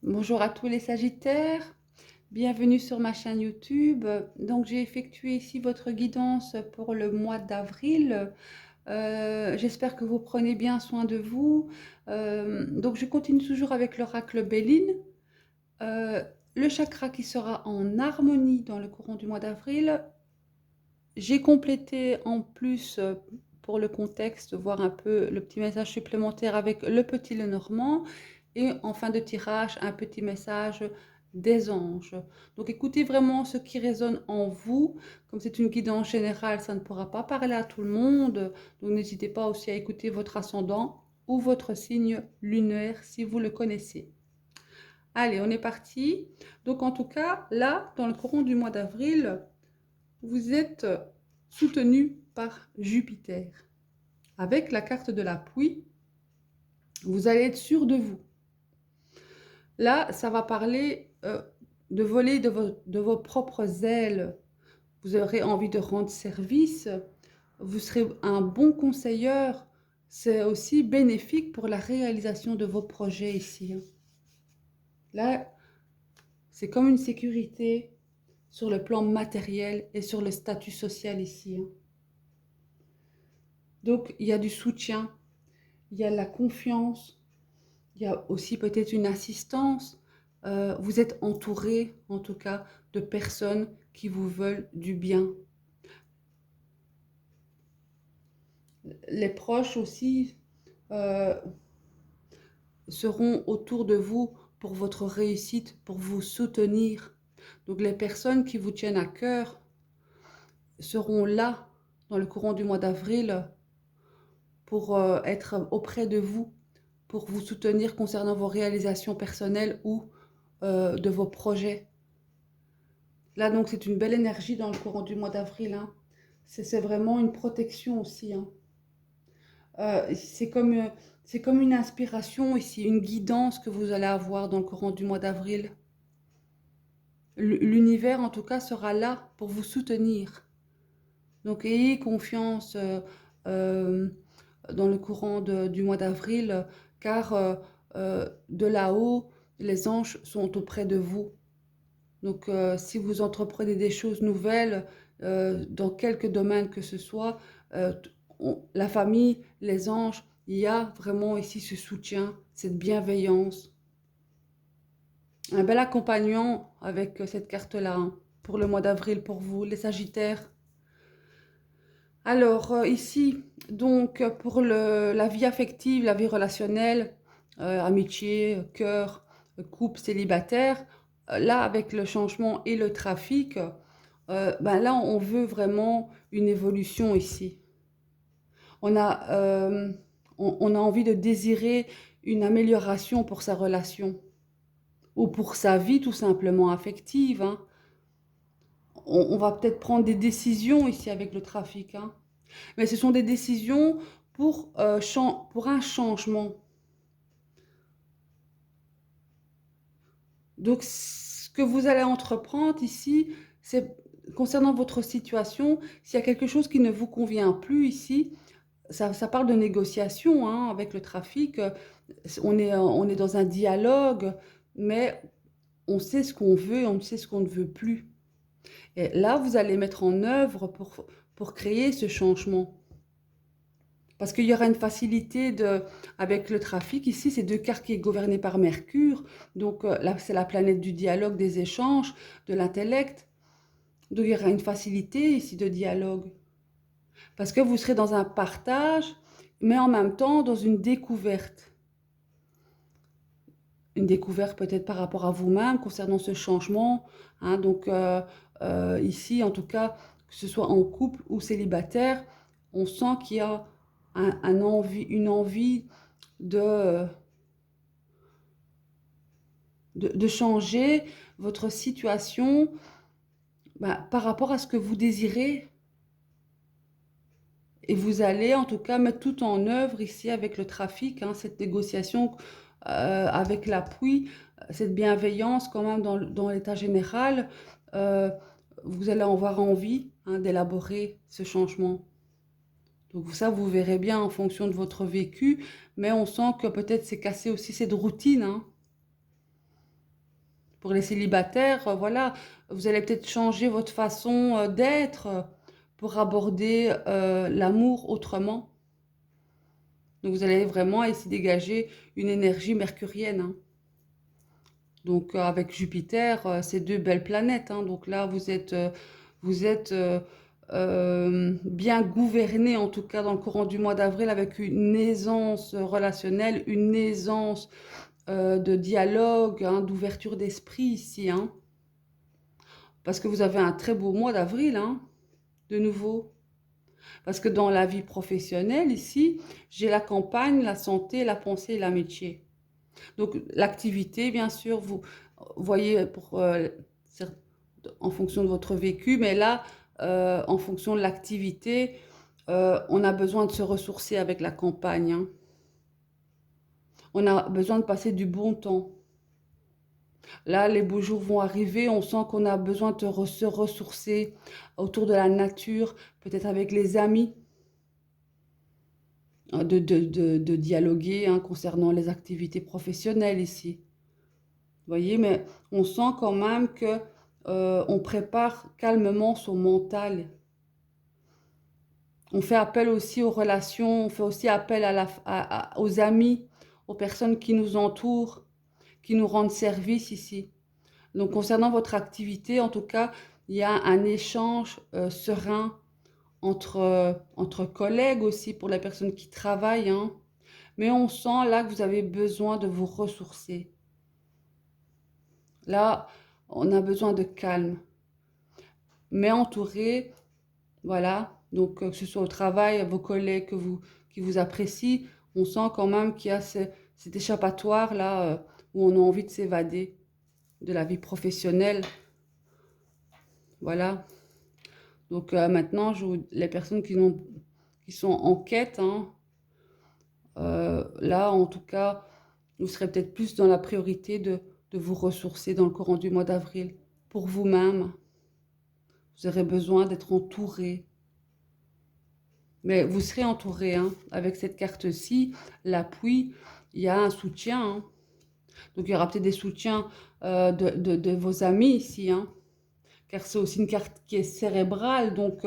Bonjour à tous les Sagittaires, bienvenue sur ma chaîne YouTube. Donc j'ai effectué ici votre guidance pour le mois d'avril. J'espère que vous prenez bien soin de vous. Donc je continue toujours avec l'oracle Béline. Euh, le chakra qui sera en harmonie dans le courant du mois d'avril. J'ai complété en plus, pour le contexte, voir un peu le petit message supplémentaire avec le petit Lenormand et en fin de tirage, un petit message des anges. Donc écoutez vraiment ce qui résonne en vous. Comme c'est une guidance générale, ça ne pourra pas parler à tout le monde. Donc n'hésitez pas aussi à écouter votre ascendant ou votre signe lunaire si vous le connaissez. Allez, on est parti. Donc en tout cas, là, dans le courant du mois d'avril, vous êtes soutenu par Jupiter. Avec la carte de l'appui, vous allez être sûr de vous. Là, ça va parler de voler de vos propres ailes. Vous aurez envie de rendre service. Vous serez un bon conseilleur. C'est aussi bénéfique pour la réalisation de vos projets ici. Là, c'est comme une sécurité sur le plan matériel et sur le statut social ici. Donc, il y a du soutien, il y a la confiance, il y a aussi peut-être une assistance. Vous êtes entouré, en tout cas, de personnes qui vous veulent du bien. Les proches aussi euh, seront autour de vous pour votre réussite, pour vous soutenir. Donc les personnes qui vous tiennent à cœur seront là dans le courant du mois d'avril pour être auprès de vous, pour vous soutenir concernant vos réalisations personnelles ou de vos projets. Là, donc, c'est une belle énergie dans le courant du mois d'avril. Hein. C'est vraiment une protection aussi. Hein. C'est comme une inspiration ici, une guidance que vous allez avoir dans le courant du mois d'avril. L'univers, en tout cas, sera là pour vous soutenir. Donc, ayez confiance euh, dans le courant du mois d'avril, car de là-haut, les anges sont auprès de vous. Donc, si vous entreprenez des choses nouvelles, dans quelque domaine que ce soit, la famille, les anges, il y a vraiment ici ce soutien, cette bienveillance. Un bel accompagnant avec cette carte-là, hein, pour le mois d'avril pour vous, les Sagittaires. Alors, ici, donc, pour la vie affective, la vie relationnelle, amitié, cœur, couple, célibataire, là, avec le changement et le trafic, ben là, on veut vraiment une évolution ici. On a, euh, on a envie de désirer une amélioration pour sa relation ou pour sa vie tout simplement affective. Hein. On va peut-être prendre des décisions ici avec le trafic. Hein. Mais ce sont des décisions pour un changement. Donc, ce que vous allez entreprendre ici, c'est concernant votre situation, s'il y a quelque chose qui ne vous convient plus ici, ça parle de négociation hein, avec le trafic. On est dans un dialogue, mais on sait ce qu'on veut et on sait ce qu'on ne veut plus. Et là, vous allez mettre en œuvre pour créer ce changement. Parce qu'il y aura une facilité avec le trafic. Ici, c'est deux cartes qui est gouverné par Mercure. Donc là, c'est la planète du dialogue, des échanges, de l'intellect. Donc il y aura une facilité ici de dialogue. Parce que vous serez dans un partage, mais en même temps dans une découverte. Une découverte peut-être par rapport à vous-même concernant ce changement. Hein. Donc ici, en tout cas, que ce soit en couple ou célibataire, on sent qu'il y a une envie de, de changer votre situation par rapport à ce que vous désirez. Et vous allez en tout cas mettre tout en œuvre ici avec le trafic, hein, cette négociation avec l'appui, cette bienveillance quand même dans l'état général. euh, Vous allez avoir envie hein, d'élaborer ce changement. Donc ça, vous verrez bien en fonction de votre vécu, mais on sent que peut-être c'est cassé aussi cette routine. Hein. Pour les célibataires, voilà, vous allez peut-être changer votre façon d'être pour aborder l'amour autrement. Donc vous allez vraiment ici dégager une énergie mercurienne, hein. Donc avec Jupiter, c'est deux belles planètes, hein. Donc là, vous êtes bien gouverné, en tout cas dans le courant du mois d'avril, avec une aisance relationnelle, une aisance de dialogue, hein, d'ouverture d'esprit ici, hein. Parce que vous avez un très beau mois d'avril, hein, de nouveau. Parce que dans la vie professionnelle, ici, j'ai la campagne, la santé, la pensée et l'amitié. Donc l'activité, bien sûr, vous voyez en fonction de votre vécu, mais là, en fonction de l'activité, on a besoin de se ressourcer avec la campagne, hein. On a besoin de passer du bon temps. Là, les beaux jours vont arriver, on sent qu'on a besoin de se ressourcer autour de la nature, peut-être avec les amis, hein, de dialoguer, hein, concernant les activités professionnelles ici. Vous voyez, mais on sent quand même que on prépare calmement son mental. On fait appel aussi aux relations, on fait aussi appel aux amis, aux personnes qui nous entourent, qui nous rendent service ici. Donc, concernant votre activité, en tout cas, il y a un échange serein entre collègues aussi pour les personnes qui travaillent, hein. Mais on sent là que vous avez besoin de vous ressourcer. Là, on a besoin de calme, mais entouré, voilà. Donc, que ce soit au travail, vos collègues qui vous apprécient, on sent quand même qu'il y a cet échappatoire là où on a envie de s'évader de la vie professionnelle. Voilà. Donc maintenant, les personnes qui sont en quête, hein, là, en tout cas, vous serez peut-être plus dans la priorité de vous ressourcer dans le courant du mois d'avril. Pour vous-même, vous aurez besoin d'être entouré. Mais vous serez entouré, hein, avec cette carte-ci, l'appui, il y a un soutien, hein. Donc il y aura peut-être des soutiens de vos amis ici, hein, car c'est aussi une carte qui est cérébrale, donc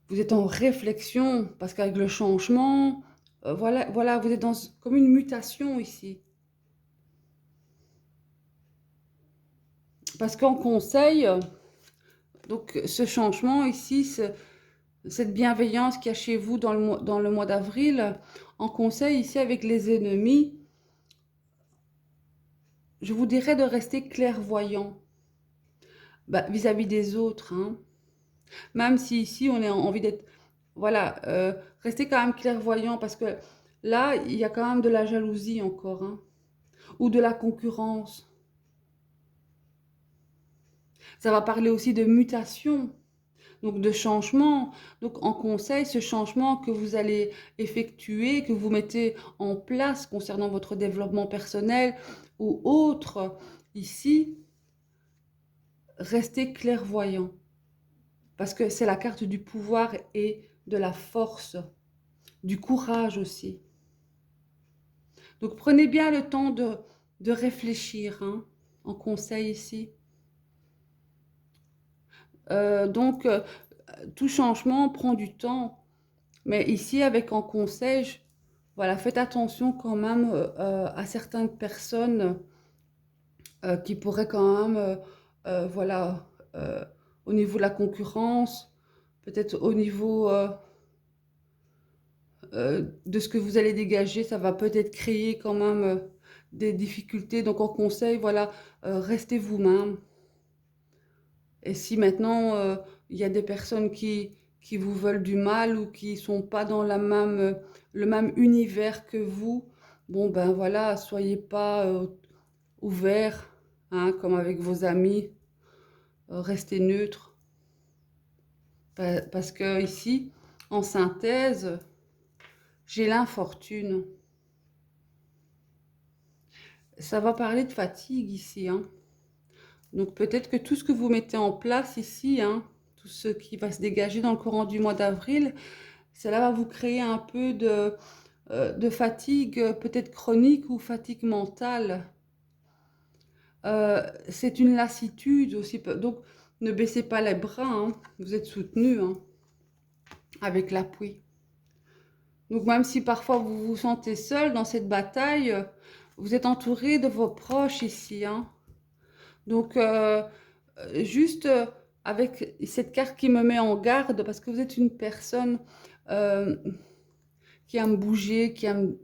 vous êtes en réflexion, parce qu'avec le changement, voilà, vous êtes comme une mutation ici. Parce qu'en conseil, donc ce changement ici, cette bienveillance qu'il y a chez vous dans le mois d'avril, en conseil ici avec les ennemis, je vous dirais de rester clairvoyant vis-à-vis des autres, hein. Même si ici on a envie d'être, voilà, restez quand même clairvoyant parce que là, il y a quand même de la jalousie encore, hein, ou de la concurrence. Ça va parler aussi de mutation, donc de changement. Donc en conseil, ce changement que vous allez effectuer, que vous mettez en place concernant votre développement personnel ou autre, ici, restez clairvoyant. Parce que c'est la carte du pouvoir et de la force, du courage aussi. Donc prenez bien le temps de réfléchir, hein, en conseil ici. Donc, tout changement prend du temps. Mais ici, avec en conseil, voilà, faites attention quand même à certaines personnes qui pourraient quand même, voilà, au niveau de la concurrence, peut-être au niveau de ce que vous allez dégager, ça va peut-être créer quand même des difficultés. Donc, en conseil, voilà, restez vous-même. Et si maintenant il y a des personnes qui vous veulent du mal ou qui sont pas dans le même univers que vous, bon ben voilà, soyez pas ouverts, hein, comme avec vos amis, restez neutres. Parce que ici, en synthèse, j'ai l'infortune. Ça va parler de fatigue ici, hein. Donc peut-être que tout ce que vous mettez en place ici, hein, tout ce qui va se dégager dans le courant du mois d'avril, cela va vous créer un peu de fatigue, peut-être chronique ou fatigue mentale. C'est une lassitude aussi. Donc, ne baissez pas les bras, hein. Vous êtes soutenu, hein, avec l'appui. Donc, même si parfois vous vous sentez seul dans cette bataille, vous êtes entouré de vos proches ici, hein. Donc, juste avec cette carte qui me met en garde, parce que vous êtes une personne euh, qui aime bouger, qui aime...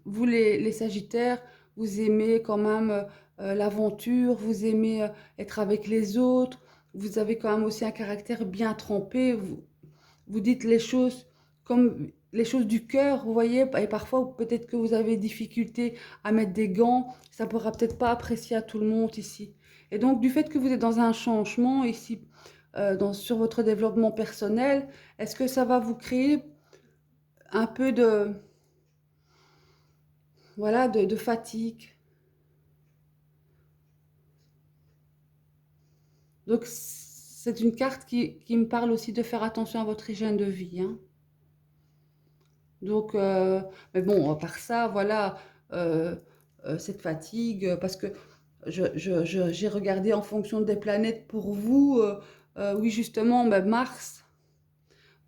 Vous, les Sagittaires, vous aimez quand même l'aventure, vous aimez être avec les autres, vous avez quand même aussi un caractère bien trempé, vous dites les choses comme les choses du cœur, vous voyez, et parfois peut-être que vous avez difficulté à mettre des gants, ça pourra peut-être pas apprécier à tout le monde ici. Et donc du fait que vous êtes dans un changement ici, sur votre développement personnel, est-ce que ça va vous créer un peu de, voilà, de fatigue? Donc c'est une carte qui me parle aussi de faire attention à votre hygiène de vie, hein. Donc, mais bon, à part ça, voilà, euh, cette fatigue, parce que j'ai regardé en fonction des planètes pour vous, oui, justement, ben, Mars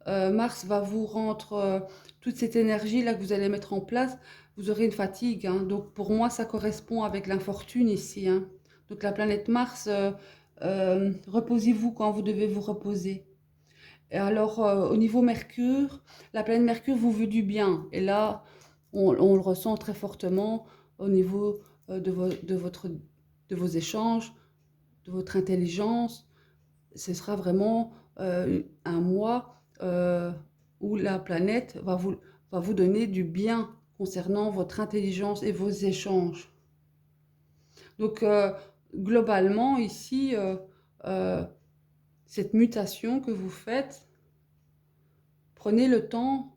va vous rendre toute cette énergie-là que vous allez mettre en place, vous aurez une fatigue, hein. Donc, pour moi, ça correspond avec l'infortune ici, hein. Donc, la planète Mars, reposez-vous quand vous devez vous reposer. Et alors, au niveau Mercure, la planète Mercure vous veut du bien. Et là, on le ressent très fortement au niveau de vos échanges, de votre intelligence. Ce sera vraiment un mois où la planète va vous donner du bien concernant votre intelligence et vos échanges. Donc, globalement, ici, euh, cette mutation que vous faites, prenez le temps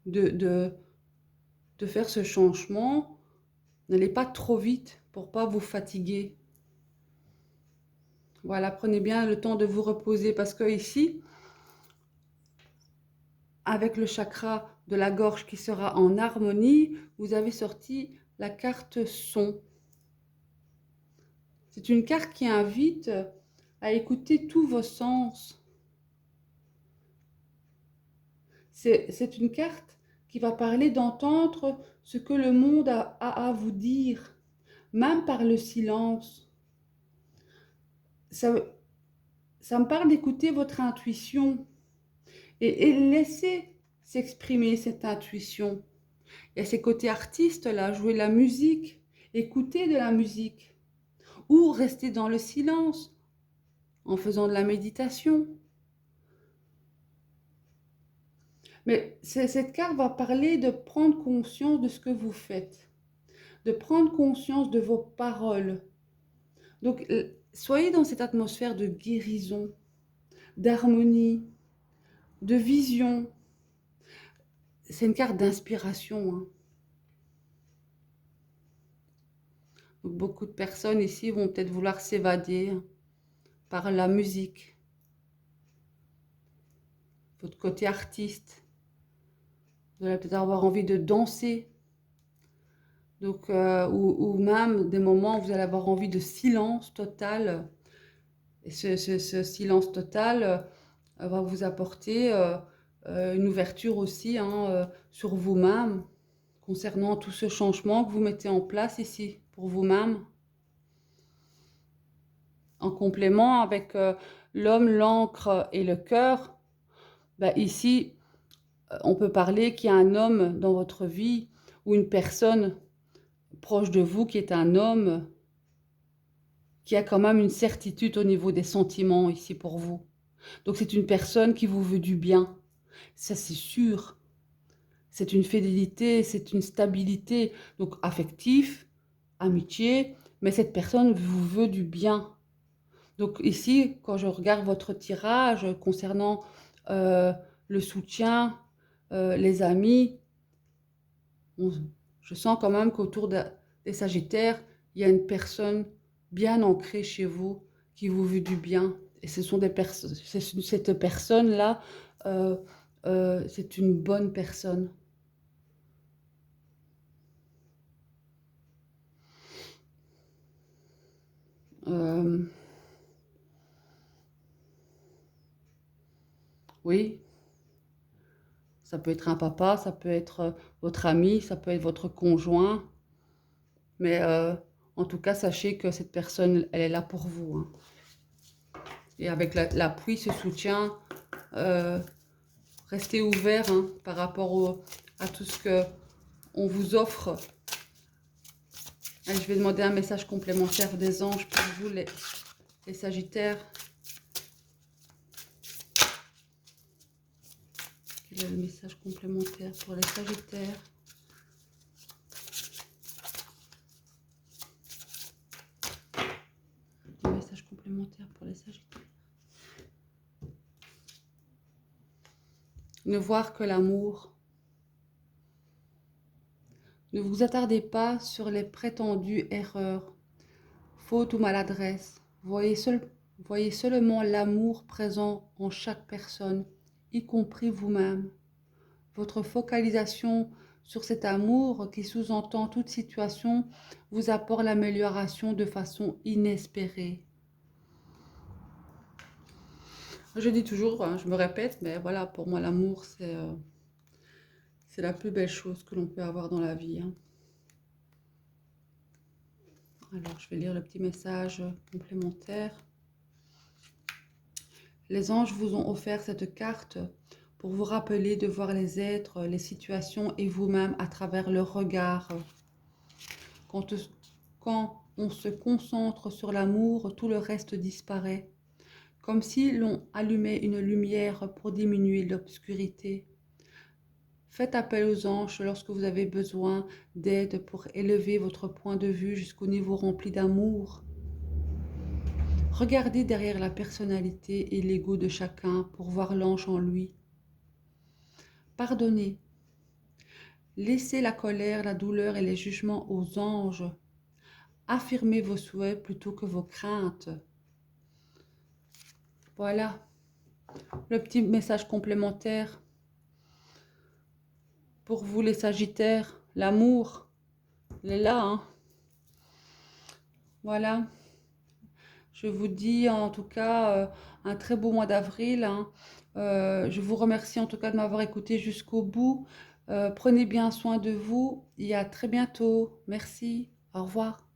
de, de, de faire ce changement. N'allez pas trop vite pour pas vous fatiguer. Voilà, prenez bien le temps de vous reposer parce que ici, avec le chakra de la gorge qui sera en harmonie, vous avez sorti la carte son. C'est une carte qui invite à écouter tous vos sens. C'est une carte qui va parler d'entendre ce que le monde a à vous dire, même par le silence. Ça, ça me parle d'écouter votre intuition et laisser s'exprimer cette intuition. Il y a ces côtés artistes là, jouer de la musique, écouter de la musique ou rester dans le silence en faisant de la méditation. Mais cette carte va parler de prendre conscience de ce que vous faites, de prendre conscience de vos paroles. Donc, soyez dans cette atmosphère de guérison, d'harmonie, de vision. C'est une carte d'inspiration, hein. Donc, beaucoup de personnes ici vont peut-être vouloir s'évader par la musique, votre côté artiste. Vous allez peut-être avoir envie de danser. Donc, ou même des moments où vous allez avoir envie de silence total. Et ce silence total va vous apporter une ouverture aussi, hein, sur vous-même, concernant tout ce changement que vous mettez en place ici pour vous-même. En complément avec l'homme, l'encre et le cœur, bah, ici, on peut parler qu'il y a un homme dans votre vie ou une personne proche de vous qui est un homme qui a quand même une certitude au niveau des sentiments ici pour vous. Donc c'est une personne qui vous veut du bien. Ça c'est sûr. C'est une fidélité, c'est une stabilité, donc affectif, amitié, mais cette personne vous veut du bien. Donc ici, quand je regarde votre tirage concernant euh, le soutien, les amis, on- je sens quand même qu'autour des Sagittaires, il y a une personne bien ancrée chez vous qui vous veut du bien. Et ce sont des personnes, cette personne-là, euh, c'est une bonne personne. Oui, ça peut être un papa, ça peut être votre ami, ça peut être votre conjoint. Mais en tout cas, sachez que cette personne, elle est là pour vous, hein. Et avec l'appui, ce soutien, euh, restez ouvert, hein, par rapport à tout ce que on vous offre. Allez, je vais demander un message complémentaire des anges pour vous, les Sagittaires. Quel est le message complémentaire pour les Sagittaires? Un message complémentaire pour les Sagittaires. Ne voir que l'amour. Ne vous attardez pas sur les prétendues erreurs, fautes ou maladresses. Voyez seulement l'amour présent en chaque personne, y compris vous-même. Votre focalisation sur cet amour qui sous-entend toute situation vous apporte l'amélioration de façon inespérée. Je dis toujours, hein, je me répète, mais voilà, pour moi l'amour c'est la plus belle chose que l'on peut avoir dans la vie, hein. Alors je vais lire le petit message complémentaire. Les anges vous ont offert cette carte pour vous rappeler de voir les êtres, les situations et vous-même à travers leur regard. Quand on se concentre sur l'amour, tout le reste disparaît, comme si l'on allumait une lumière pour diminuer l'obscurité. Faites appel aux anges lorsque vous avez besoin d'aide pour élever votre point de vue jusqu'au niveau rempli d'amour. Regardez derrière la personnalité et l'ego de chacun pour voir l'ange en lui. Pardonnez. Laissez la colère, la douleur et les jugements aux anges. Affirmez vos souhaits plutôt que vos craintes. Voilà, le petit message complémentaire pour vous les Sagittaires. L'amour, il est là, hein. Voilà, je vous dis en tout cas un très beau mois d'avril, hein. Je vous remercie en tout cas de m'avoir écouté jusqu'au bout. Prenez bien soin de vous et à très bientôt. Merci, au revoir.